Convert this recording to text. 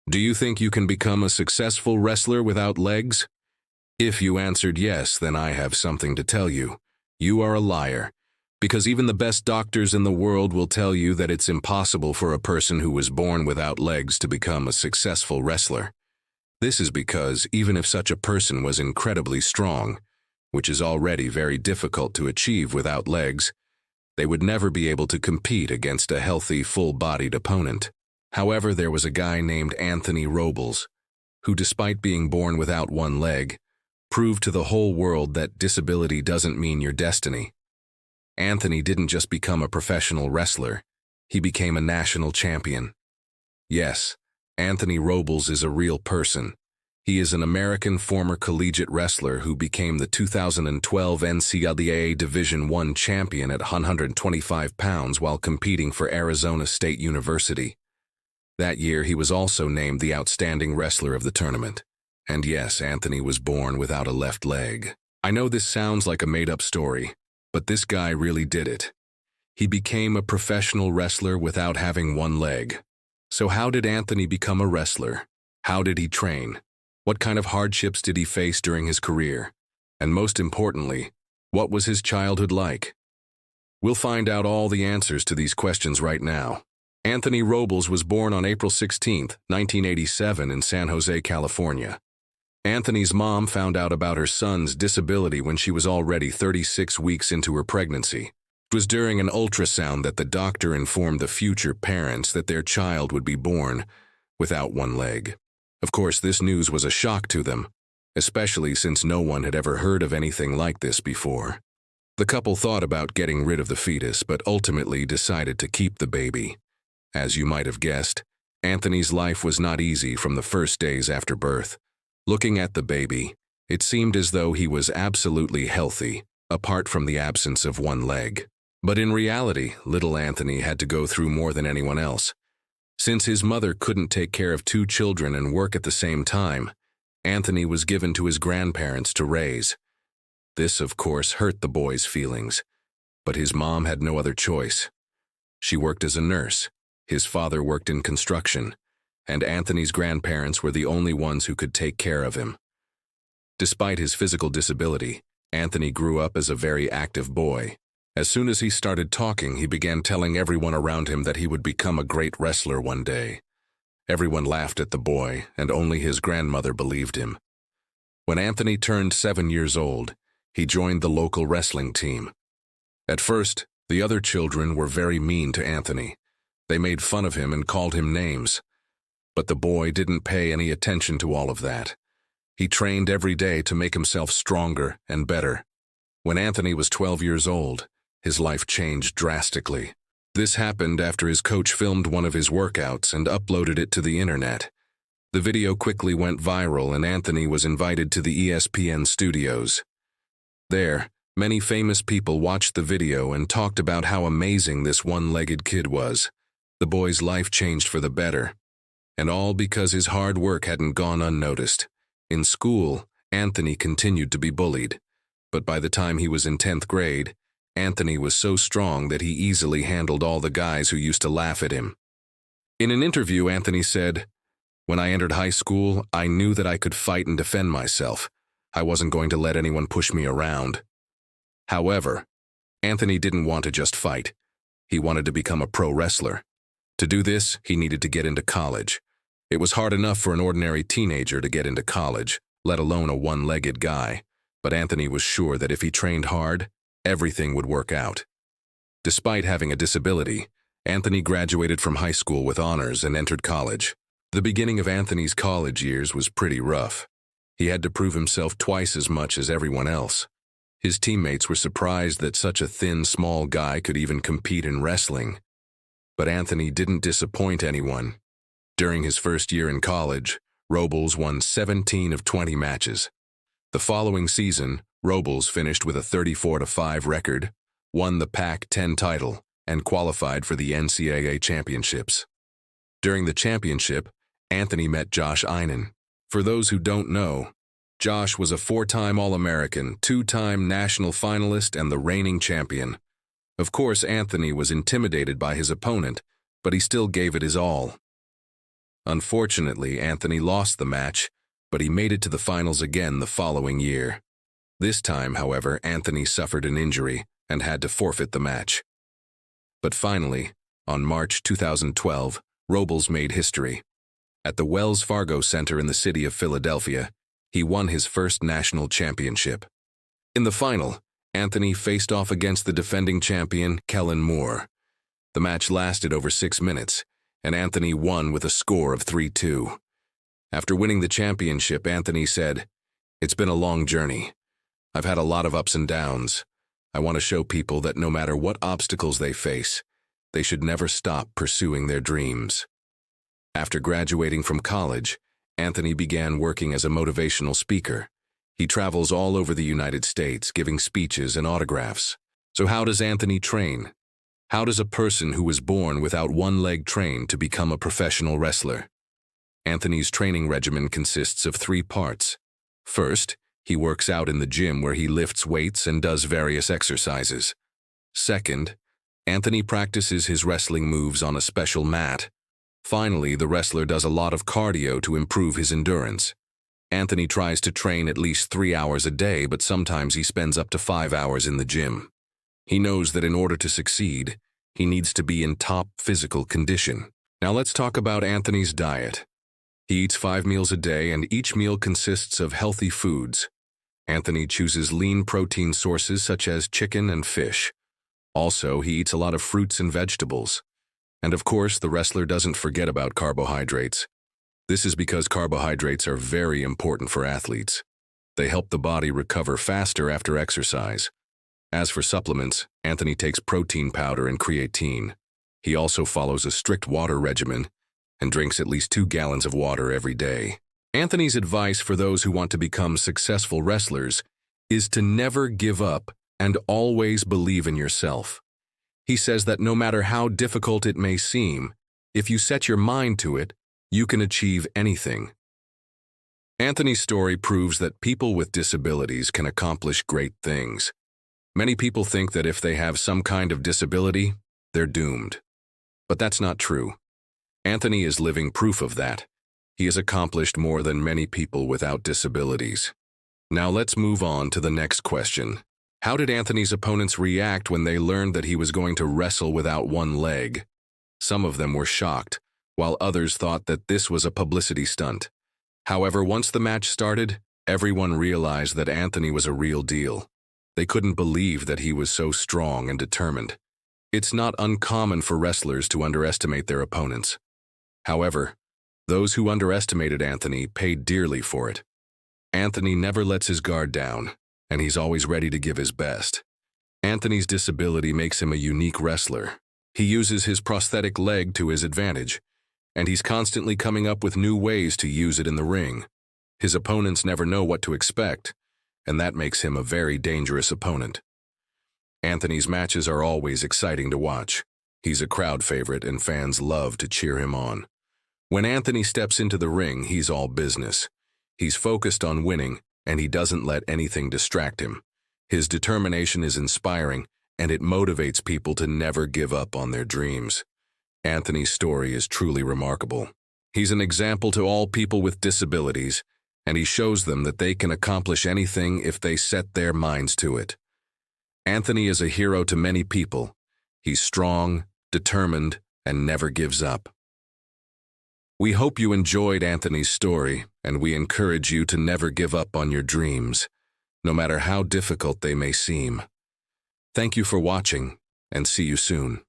Do you think you can become a successful wrestler without legs? If you answered yes, then I have something to tell you. You are a liar, because even the best doctors in the world will tell you that it's impossible for a person who was born without legs to become a successful wrestler. This is because even if such a person was incredibly strong, which is already very difficult to achieve without legs, they would never be able to compete against a healthy, full-bodied opponent. However, there was a guy named Anthony Robles, who, despite being born without one leg, proved to the whole world that disability doesn't mean your destiny. Anthony didn't just become a professional wrestler, he became a national champion. Yes, Anthony Robles is a real person. He is an American former collegiate wrestler who became the 2012 NCAA Division I champion at 125 pounds while competing for Arizona State University. That year, he was also named the outstanding wrestler of the tournament. And yes, Anthony was born without a left leg. I know this sounds like a made-up story, but this guy really did it. He became a professional wrestler without having one leg. So how did Anthony become a wrestler? How did he train? What kind of hardships did he face during his career? And most importantly, what was his childhood like? We'll find out all the answers to these questions right now. Anthony Robles was born on April 16, 1987 in San Jose, California. Anthony's mom found out about her son's disability when she was already 36 weeks into her pregnancy. It was during an ultrasound that the doctor informed the future parents that their child would be born without one leg. Of course, this news was a shock to them, especially since no one had ever heard of anything like this before. The couple thought about getting rid of the fetus, but ultimately decided to keep the baby. As you might have guessed, Anthony's life was not easy from the first days after birth. Looking at the baby, it seemed as though he was absolutely healthy, apart from the absence of one leg. But in reality, little Anthony had to go through more than anyone else. Since his mother couldn't take care of two children and work at the same time, Anthony was given to his grandparents to raise. This, of course, hurt the boy's feelings, but his mom had no other choice. She worked as a nurse, his father worked in construction, and Anthony's grandparents were the only ones who could take care of him. Despite his physical disability, Anthony grew up as a very active boy. As soon as he started talking, he began telling everyone around him that he would become a great wrestler one day. Everyone laughed at the boy, and only his grandmother believed him. When Anthony turned 7 years old, he joined the local wrestling team. At first, the other children were very mean to Anthony. They made fun of him and called him names. But the boy didn't pay any attention to all of that. He trained every day to make himself stronger and better. When Anthony was 12 years old, his life changed drastically. This happened after his coach filmed one of his workouts and uploaded it to the internet. The video quickly went viral and Anthony was invited to the ESPN studios. There, many famous people watched the video and talked about how amazing this one-legged kid was. The boy's life changed for the better, and all because his hard work hadn't gone unnoticed. In school, Anthony continued to be bullied, but by the time he was in 10th grade, Anthony was so strong that he easily handled all the guys who used to laugh at him. In an interview, Anthony said, "When I entered high school, I knew that I could fight and defend myself. I wasn't going to let anyone push me around." However, Anthony didn't want to just fight. He wanted to become a pro wrestler. To do this, he needed to get into college. It was hard enough for an ordinary teenager to get into college, let alone a one-legged guy, but Anthony was sure that if he trained hard, everything would work out. Despite having a disability, Anthony graduated from high school with honors and entered college. The beginning of Anthony's college years was pretty rough. He had to prove himself twice as much as everyone else. His teammates were surprised that such a thin, small guy could even compete in wrestling. But Anthony didn't disappoint anyone. During his first year in college, Robles won 17 of 20 matches. The following season, Robles finished with a 34-5 record, won the Pac-10 title, and qualified for the NCAA Championships. During the championship, Anthony met Josh Einen. For those who don't know, Josh was a 4-time All-American, 2-time national finalist, and the reigning champion. Of course, Anthony was intimidated by his opponent, but he still gave it his all. Unfortunately, Anthony lost the match, but he made it to the finals again the following year. This time, however, Anthony suffered an injury and had to forfeit the match. But finally, on March 2012, Robles made history. At the Wells Fargo Center in the city of Philadelphia, he won his first national championship. In the final, Anthony faced off against the defending champion, Kellen Moore. The match lasted over 6 minutes, and Anthony won with a score of 3-2. After winning the championship, Anthony said, "It's been a long journey. I've had a lot of ups and downs. I want to show people that no matter what obstacles they face, they should never stop pursuing their dreams." After graduating from college, Anthony began working as a motivational speaker. He travels all over the United States, giving speeches and autographs. So how does Anthony train? How does a person who was born without one leg train to become a professional wrestler? Anthony's training regimen consists of 3 parts. First, he works out in the gym where he lifts weights and does various exercises. Second, Anthony practices his wrestling moves on a special mat. Finally, the wrestler does a lot of cardio to improve his endurance. Anthony tries to train at least 3 hours a day, but sometimes he spends up to 5 hours in the gym. He knows that in order to succeed, he needs to be in top physical condition. Now let's talk about Anthony's diet. He eats 5 meals a day, and each meal consists of healthy foods. Anthony chooses lean protein sources such as chicken and fish. Also, he eats a lot of fruits and vegetables. And of course, the wrestler doesn't forget about carbohydrates. This is because carbohydrates are very important for athletes. They help the body recover faster after exercise. As for supplements, Anthony takes protein powder and creatine. He also follows a strict water regimen and drinks at least 2 gallons of water every day. Anthony's advice for those who want to become successful wrestlers is to never give up and always believe in yourself. He says that no matter how difficult it may seem, if you set your mind to it, you can achieve anything. Anthony's story proves that people with disabilities can accomplish great things. Many people think that if they have some kind of disability, they're doomed. But that's not true. Anthony is living proof of that. He has accomplished more than many people without disabilities. Now let's move on to the next question. How did Anthony's opponents react when they learned that he was going to wrestle without one leg? Some of them were shocked, while others thought that this was a publicity stunt. However, once the match started, everyone realized that Anthony was a real deal. They couldn't believe that he was so strong and determined. It's not uncommon for wrestlers to underestimate their opponents. However, those who underestimated Anthony paid dearly for it. Anthony never lets his guard down, and he's always ready to give his best. Anthony's disability makes him a unique wrestler. He uses his prosthetic leg to his advantage, and he's constantly coming up with new ways to use it in the ring. His opponents never know what to expect, and that makes him a very dangerous opponent. Anthony's matches are always exciting to watch. He's a crowd favorite, and fans love to cheer him on. When Anthony steps into the ring, he's all business. He's focused on winning, and he doesn't let anything distract him. His determination is inspiring, and it motivates people to never give up on their dreams. Anthony's story is truly remarkable. He's an example to all people with disabilities, and he shows them that they can accomplish anything if they set their minds to it. Anthony is a hero to many people. He's strong, determined, and never gives up. We hope you enjoyed Anthony's story, and we encourage you to never give up on your dreams, no matter how difficult they may seem. Thank you for watching, and see you soon.